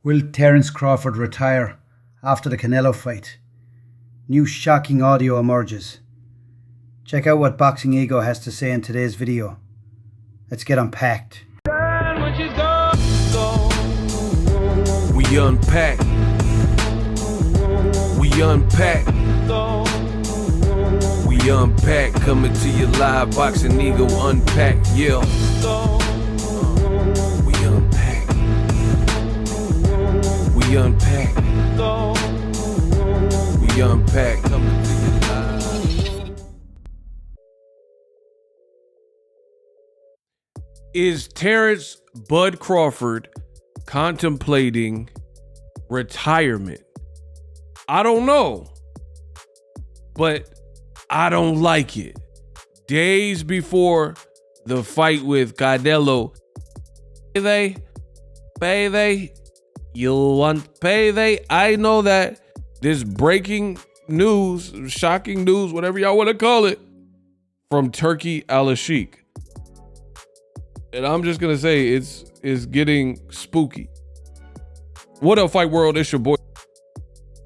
Will Terence Crawford retire after the Canelo fight? New shocking audio emerges. Check out what BOXINGEGO has to say in today's video. Let's get unpacked. We unpack. We unpack. We unpack. Coming to you live, BOXINGEGO unpack. Yeah. We unpack. We unpack. We unpack. Coming to you live. Is Terence Bud Crawford contemplating retirement? I don't know, but I don't like it. Days before the fight with Canelo, payday, you want payday? I know that this breaking news, shocking news, whatever y'all want to call it, from Turki Alalshikh. And I'm just gonna say it's getting spooky. What up, Fight World? It's your boy,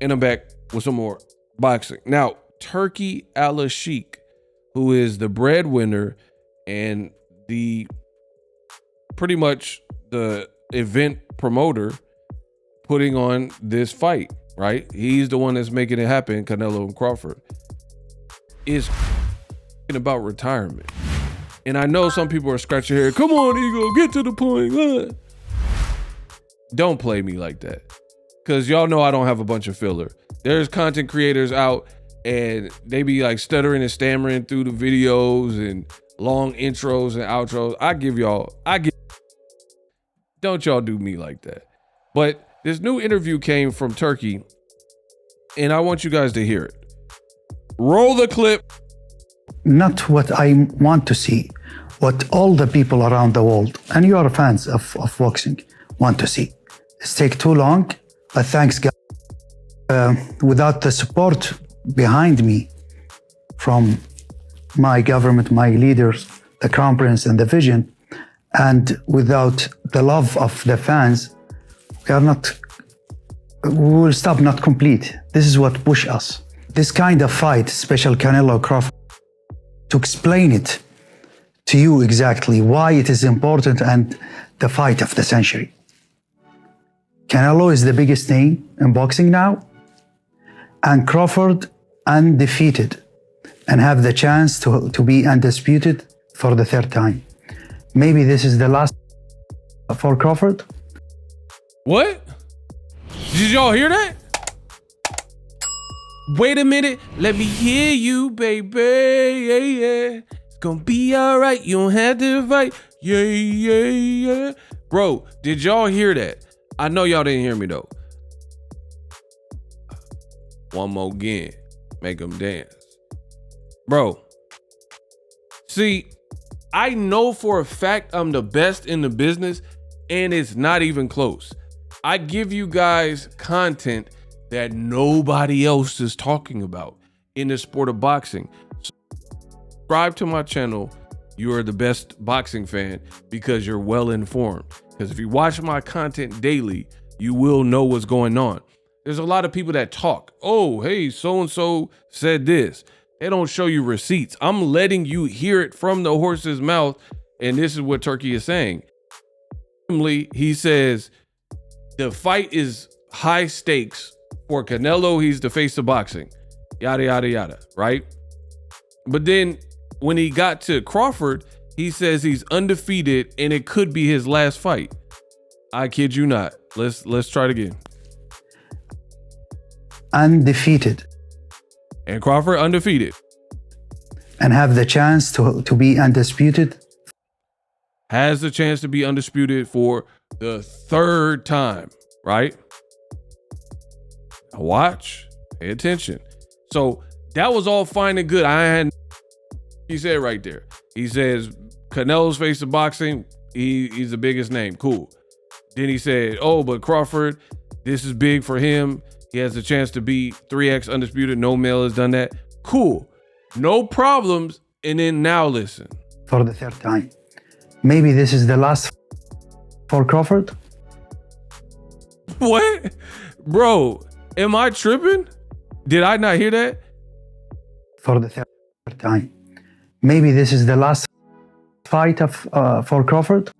and I'm back with some more boxing. Now, Turki Alalshikh, who is the breadwinner and the pretty much the event promoter putting on this fight, right? He's the one that's making it happen, Canelo and Crawford, is about retirement. And I know some people are scratching their head. Come on, Ego, get to the point. Don't play me like that. Because y'all know I don't have a bunch of filler. There's content creators out and they be like stuttering and stammering through the videos and long intros and outros. Don't y'all do me like that. But this new interview came from Turki and I want you guys to hear it. Roll the clip. Not what I want to see, what all the people around the world, and you are fans of boxing, want to see. It's take too long, but thanks God. Without the support behind me from my government, my leaders, the Crown Prince and the vision, and without the love of the fans, we will stop, not complete. This is what push us. This kind of fight, special Canelo Crawford, to explain it to you exactly why it is important and the fight of the century. Canelo is the biggest name in boxing now, and Crawford undefeated and have the chance to be undisputed for the third time. Maybe this is the last for Crawford. What? Did y'all hear that? Wait a minute, let me hear you, baby. Yeah, yeah. It's gonna be all right. You don't have to fight. Yeah, yeah, yeah. Bro, did y'all hear that? I know y'all didn't hear me though. One more again. Make them dance. Bro, see, I know for a fact I'm the best in the business and it's not even close. I give you guys content that nobody else is talking about in the sport of boxing. Subscribe to my channel. You are the best boxing fan because you're well informed. Because if you watch my content daily, you will know what's going on. There's a lot of people that talk. Oh, hey, so-and-so said this. They don't show you receipts. I'm letting you hear it from the horse's mouth. And this is what Turki is saying. He says the fight is high stakes. For Canelo, he's the face of boxing, yada, yada, yada, right? But then when he got to Crawford, he says he's undefeated and it could be his last fight. I kid you not. Let's try it again. Undefeated. And Crawford undefeated. And have the chance to be undisputed. Has the chance to be undisputed for the third time, right? Watch, pay attention. So that was all fine and good. He said right there. He says Canelo's face of boxing. He's the biggest name. Cool. Then he said, oh, but Crawford, this is big for him. He has a chance to be 3x undisputed. No male has done that. Cool. No problems. And then now listen. For the third time. Maybe this is the last for Crawford. What? Bro, am I tripping? Did I not hear that? For the third time. Maybe this is the last fight of for Crawford.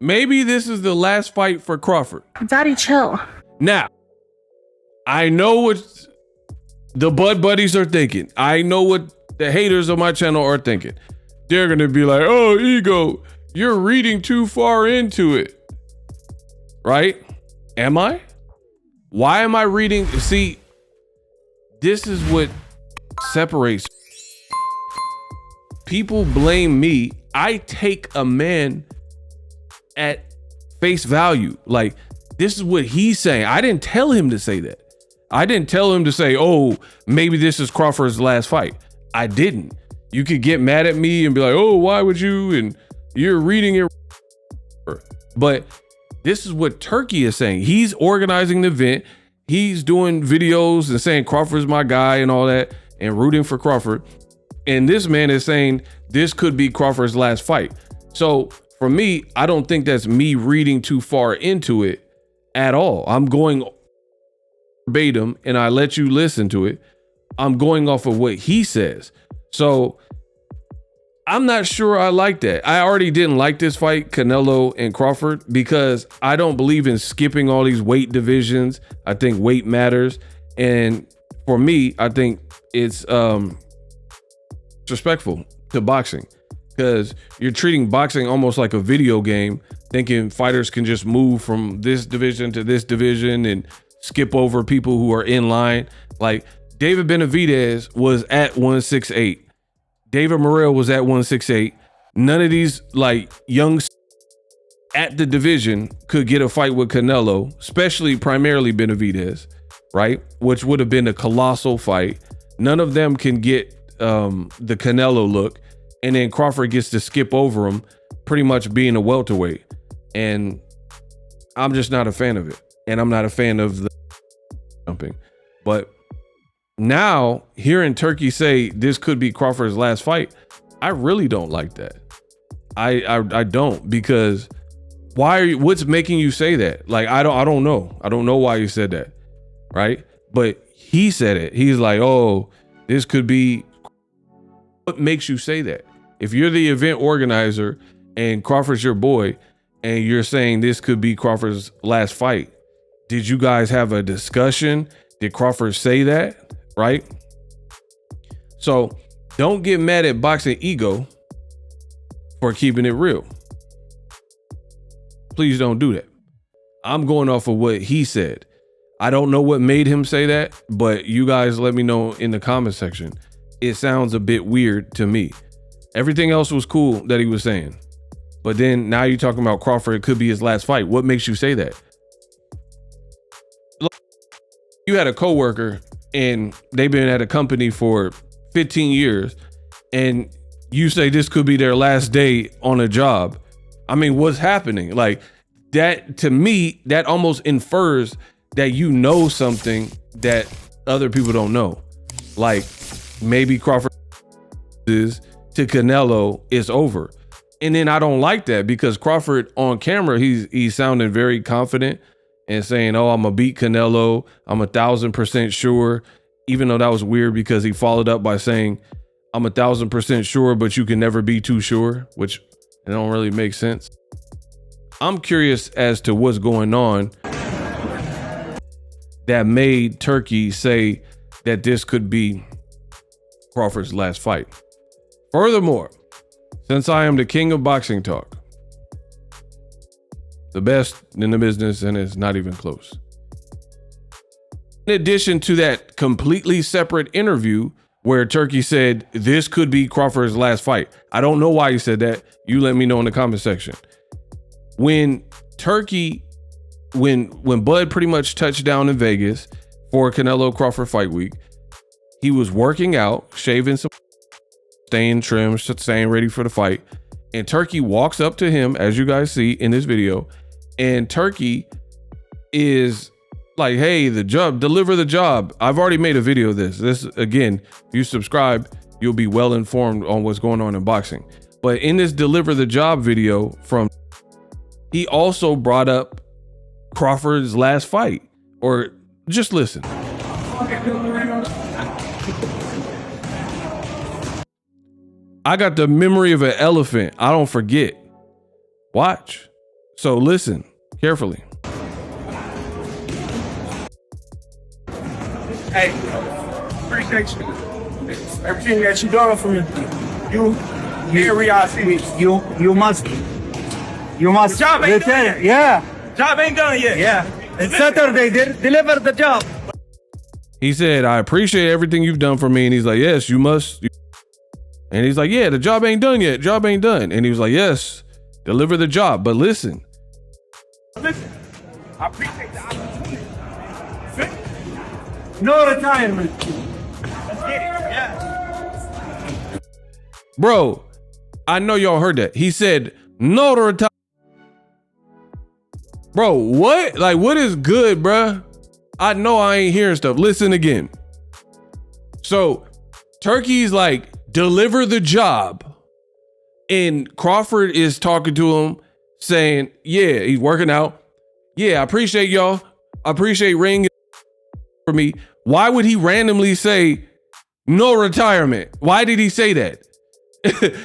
Maybe this is the last fight for Crawford. Daddy, chill. Now, I know what the Bud Buddies are thinking. I know what the haters of my channel are thinking. They're going to be like, oh, Ego, you're reading too far into it. Right? Am I? Why am I reading? See, this is what separates. People blame me. I take a man at face value. Like, this is what he's saying. I didn't tell him to say that. I didn't tell him to say, oh, maybe this is Crawford's last fight. I didn't. You could get mad at me and be like, oh, why would you? And you're reading it. But this is what Turki is saying. He's organizing the event. He's doing videos and saying Crawford's my guy and all that and rooting for Crawford. And this man is saying this could be Crawford's last fight. So for me, I don't think that's me reading too far into it at all. I'm going verbatim and I let you listen to it. I'm going off of what he says. So I'm not sure I like that. I already didn't like this fight, Canelo and Crawford, because I don't believe in skipping all these weight divisions. I think weight matters. And for me, I think it's disrespectful to boxing because you're treating boxing almost like a video game, thinking fighters can just move from this division to this division and skip over people who are in line. Like David Benavidez was at 168. David Morrell was at 168. None of these like young at the division could get a fight with Canelo, especially primarily Benavidez, right? Which would have been a colossal fight. None of them can get the Canelo look. And then Crawford gets to skip over him, pretty much being a welterweight. And I'm just not a fan of it. And I'm not a fan of the jumping. But now hearing Turki say this could be Crawford's last fight, I really don't like that. I don't, because why are you, what's making you say that? Like, I don't know. I don't know why you said that. Right. But he said it. He's like, oh, this could be. What makes you say that? If you're the event organizer and Crawford's your boy and you're saying this could be Crawford's last fight, did you guys have a discussion? Did Crawford say that? Right? So don't get mad at Boxing Ego for keeping it real. Please don't do that. I'm going off of what he said. I don't know what made him say that, but you guys let me know in the comment section. It sounds a bit weird to me. Everything else was cool that he was saying. But then now you're talking about Crawford, it could be his last fight. What makes you say that? You had a coworker and they've been at a company for 15 years and you say this could be their last day on a job. I mean, what's happening? Like that, to me, that almost infers that you know something that other people don't know. Like maybe Crawford is to Canelo is over. And then I don't like that because Crawford on camera, he's sounding very confident and saying, oh, I'm gonna beat Canelo. I'm 1,000% sure. Even though that was weird because he followed up by saying, I'm 1,000% sure, but you can never be too sure, which it don't really make sense. I'm curious as to what's going on that made Turki say that this could be Crawford's last fight. Furthermore, since I am the king of boxing talk, the best in the business, and it's not even close. In addition to that completely separate interview where Turki said this could be Crawford's last fight. I don't know why he said that. You let me know in the comment section. When Turki, when Bud pretty much touched down in Vegas for Canelo Crawford fight week, he was working out, shaving some, staying trimmed, staying ready for the fight. And Turki walks up to him, as you guys see in this video, and Turki is like, hey, the job, deliver the job. I've already made a video of this. This, again, if you subscribe, you'll be well informed on what's going on in boxing. But in this deliver the job video from, he also brought up Crawford's last fight, or just listen. I got the memory of an elephant. I don't forget. Watch. So listen carefully. Hey, appreciate you. Everything that you doing for me. You must Job ain't done return. Yeah, Job ain't done yet. yeah. It's Saturday. Deliver the job. He said, I appreciate everything you've done for me. And he's like, yes, you must. And he's like, yeah, the job ain't done yet. Job ain't done. And he was like, yes, deliver the job. But listen. Listen, I appreciate the opportunity. No retirement. Let's get it. Yeah. Bro, I know y'all heard that. He said, no to retire. Bro, what? Like, what is good, bruh? I know I ain't hearing stuff. Listen again. So Turki's like, deliver the job. And Crawford is talking to him saying, yeah, he's working out. Yeah, I appreciate y'all. I appreciate ring for me. Why would he randomly say no retirement? Why did he say that?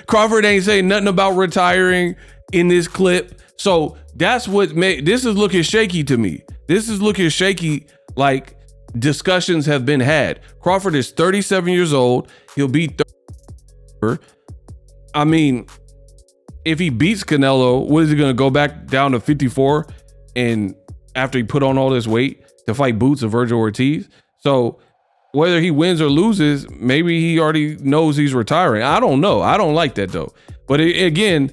Crawford ain't saying nothing about retiring in this clip. So that's what made this is looking shaky to me. This is looking shaky, like discussions have been had. Crawford is 37 years old. He'll be 30. I mean, if he beats Canelo, what is he going to go back down to 54? And after he put on all this weight to fight Boots and Virgil Ortiz? So whether he wins or loses, maybe he already knows he's retiring. I don't know. I don't like that though. But again,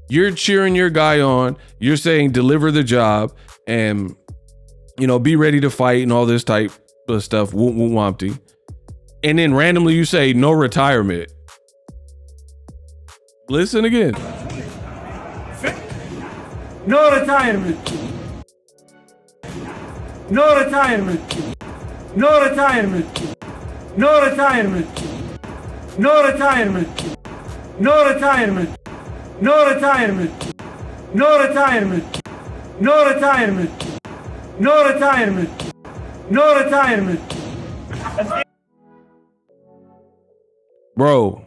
you're cheering your guy on. You're saying deliver the job and, you know, be ready to fight and all this type of stuff. Wompty. And then randomly you say no retirement. Listen again. No retirement. No retirement. No retirement. No retirement. No retirement. No retirement. No retirement. No retirement. No retirement. No retirement. No retirement. Bro,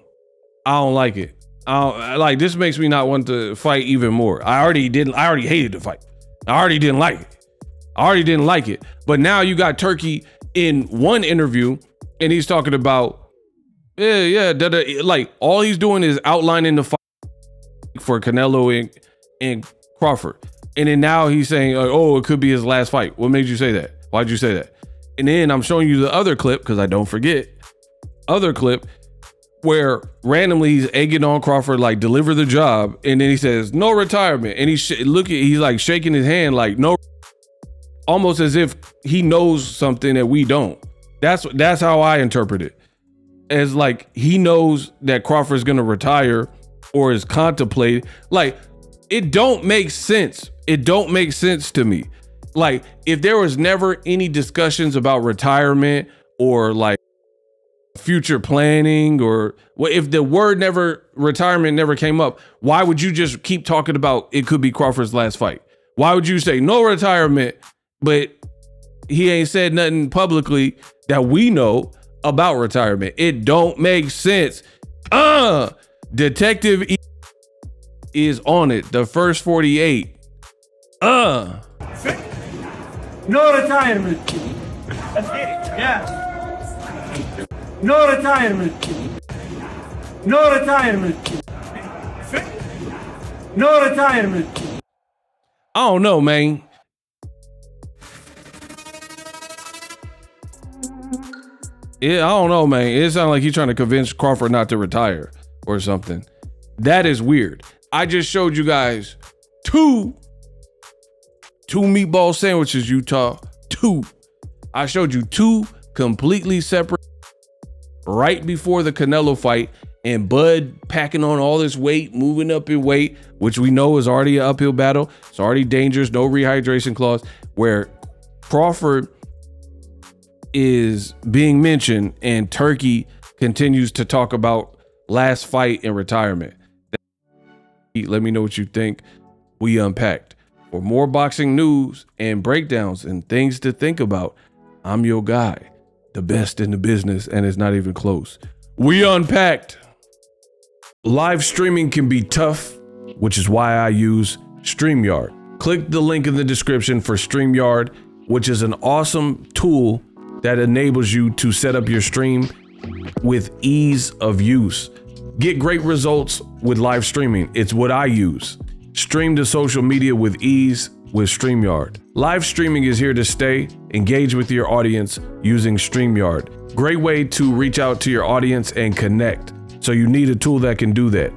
I don't like it. Like, this makes me not want to fight even more. I already hated the fight. I already didn't like it. But now you got Turki in one interview and he's talking about, like all he's doing is outlining the fight for Canelo and Crawford. And then now he's saying, oh, it could be his last fight. What made you say that? Why'd you say that? And then I'm showing you the other clip, because I don't forget, other clip where randomly he's egging on Crawford, like, deliver the job. And then he says, no retirement. And he's like shaking his hand like, no, almost as if he knows something that we don't. That's how I interpret it. As like, he knows that Crawford's going to retire or is contemplating. Like, it don't make sense. It don't make sense to me. Like, if there was never any discussions about retirement or like future planning, or if the word retirement never came up, why would you just keep talking about it could be Crawford's last fight? Why would you say no retirement, but he ain't said nothing publicly that we know about retirement? It don't make sense. Detective E is on it. The first 48. No retirement. Let's get it. Yeah. No retirement. No retirement. No retirement. I don't know, man. I don't know, man. It sounds like he's trying to convince Crawford not to retire or something. That is weird. I just showed you guys two meatball sandwiches, Utah. Two. I showed you two completely separate right before the Canelo fight, and Bud packing on all this weight, moving up in weight, which we know is already an uphill battle. It's already dangerous. No rehydration clause, where Crawford is being mentioned and Turki continues to talk about last fight and retirement. Let me know what you think. we unpacked. For more boxing news and breakdowns and things to think about, I'm your guy, the best in the business, and it's not even close. We unpacked. Live streaming can be tough, which is why I use StreamYard. Click the link in the description for StreamYard, which is an awesome tool that enables you to set up your stream with ease of use. Get great results with live streaming. It's what I use. Stream to social media with ease with StreamYard. Live streaming is here to stay. Engage with your audience using StreamYard. Great way to reach out to your audience and connect. So you need a tool that can do that.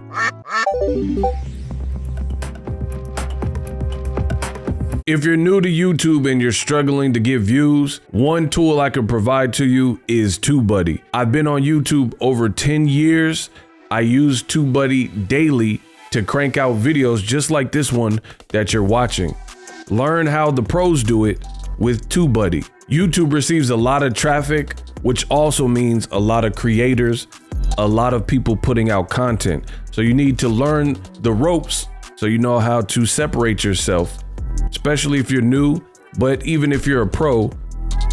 If you're new to YouTube and you're struggling to get views, one tool I can provide to you is TubeBuddy. I've been on YouTube over 10 years. I use TubeBuddy daily to crank out videos just like this one that you're watching. Learn how the pros do it with TubeBuddy. YouTube receives a lot of traffic, which also means a lot of creators, a lot of people putting out content. So you need to learn the ropes so you know how to separate yourself, especially if you're new, but even if you're a pro,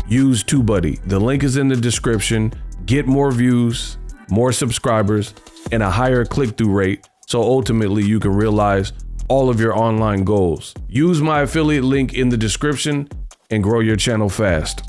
use TubeBuddy. The link is in the description. Get more views, more subscribers, and a higher click-through rate, so ultimately you can realize all of your online goals. Use my affiliate link in the description and grow your channel fast.